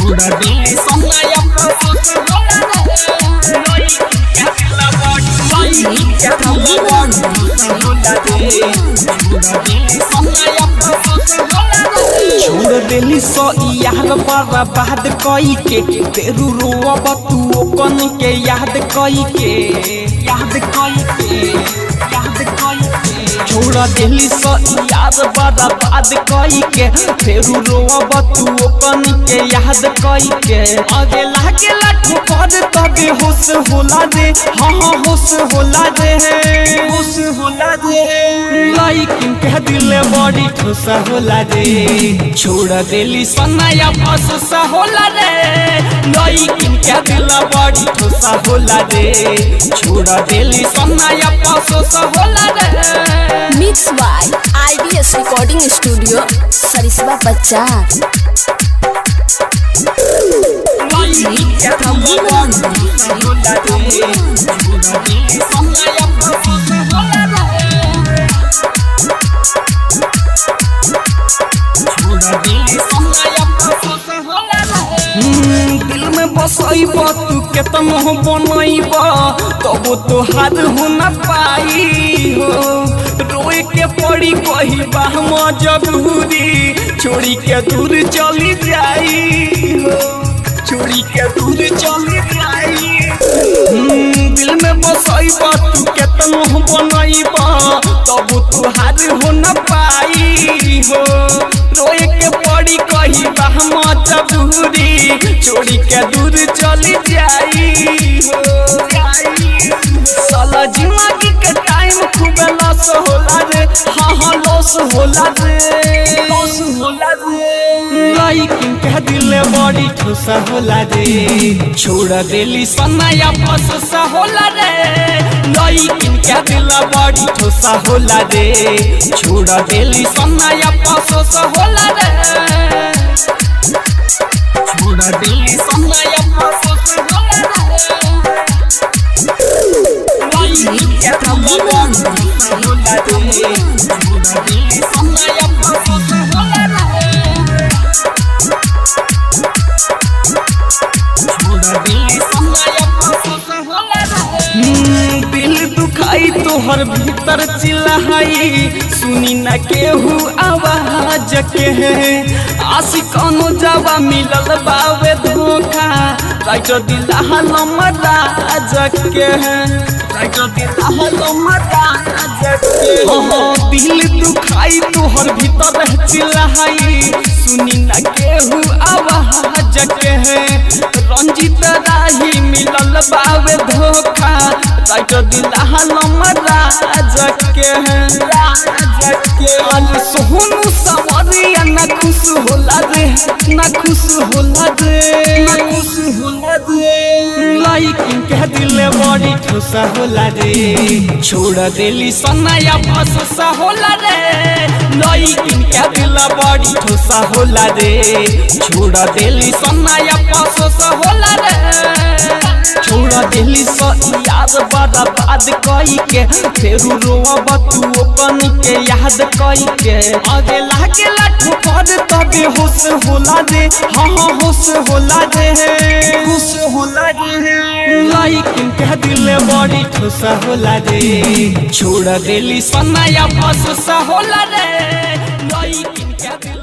छोड़ दे सोनाया अफसोस होला रे लइकिन के दिल बड़ी लइकिन के दिल बड़ी होला रे छोड़ दे सोनाया अफसोस होला रे छोड़ देली सो यार बर्बाद कई के तेरू रोब तू कन के याद कई के छोड़ देली सो याद बर्बाद कई के फेरू रोब तू कन के याद कई के आगे लागे लाठो कर तबे होश होला रे हाँ होश होला रे लइकिन के दिल बड़ी ठोस होला रे छोड़ देली सोनाया अफसोस होला रे लइकिन के दिल बड़ी ठोस होला रे छोड़ देली सोनाया अफसोस होला रे। Mix by IDS recording studio Sarisaba बाजार। लइकिन के दिल बड़ी ठोस होला रे छोड़ देली सोनाया अफसोस होला रे छोड़ देली सोनाया अफसोस होला रे दिल में बसैब तू केतनो बनैब तब तोहार हो न पाई हो रोए के पड़ी कहिबा हम जबूरी छोड़ी के दूर चली जाई हो छोड़ी के दूर चली जाई दिल में बसैब तू केतनो बनैब तब तोहार हो न पाई हो रोए के पड़ी कहिबा हम जबूरी छोड़ी के दूर चली जाई हो साला जिंदगी के टाइम खूब लॉस होला रे हाँ लॉस होला रे लइकिन के दिल बड़ी ठोस होला रे छोड़ देली सोनाया अफसोस होला रे लइकिन के दिल बड़ी ठोस होला रे छोड़ देली सोनाया अफसोस होला रे छोड़ देली सोनाया अफसोस होला रे लइकिन के दिल बड़ी ठोस होला रे छोड़ देली सोनाया अफसोस होला रे दिल दुखाई तोहर भीतर चिल्लाई सुनी न केहू आवाज के आशिकानो जावा मिलल बावे धोखा राइटर दिला हलमराज के राइटर दिला हलमराज के दिल दुखाई तोहर भीतर चिल्लाई सुनी न केहू आवाज के रंजित राही मिलल बावे धोखा राइटर दिला हलमराज के सोहनू सवरिया न खुश होला रे लइकिन के दिल बड़ी ठोस होला रे छोड़ देली सोनाया अफसोस होला रे लइकिन के दिल बड़ी ठोस होला रे छोड़ देली सोनाया अफसोस होला रे छोड़ देली सो याद बर्बाद कई के फेरू रोब तू कन के याद कई के आगे लागे लाठो कर तबे होश होला रे हाँ होश होला रे लइकिन के दिल बड़ी ठोस होला रे छोड़ देली सोनाया अफसोस होला रे लइकिन के दिल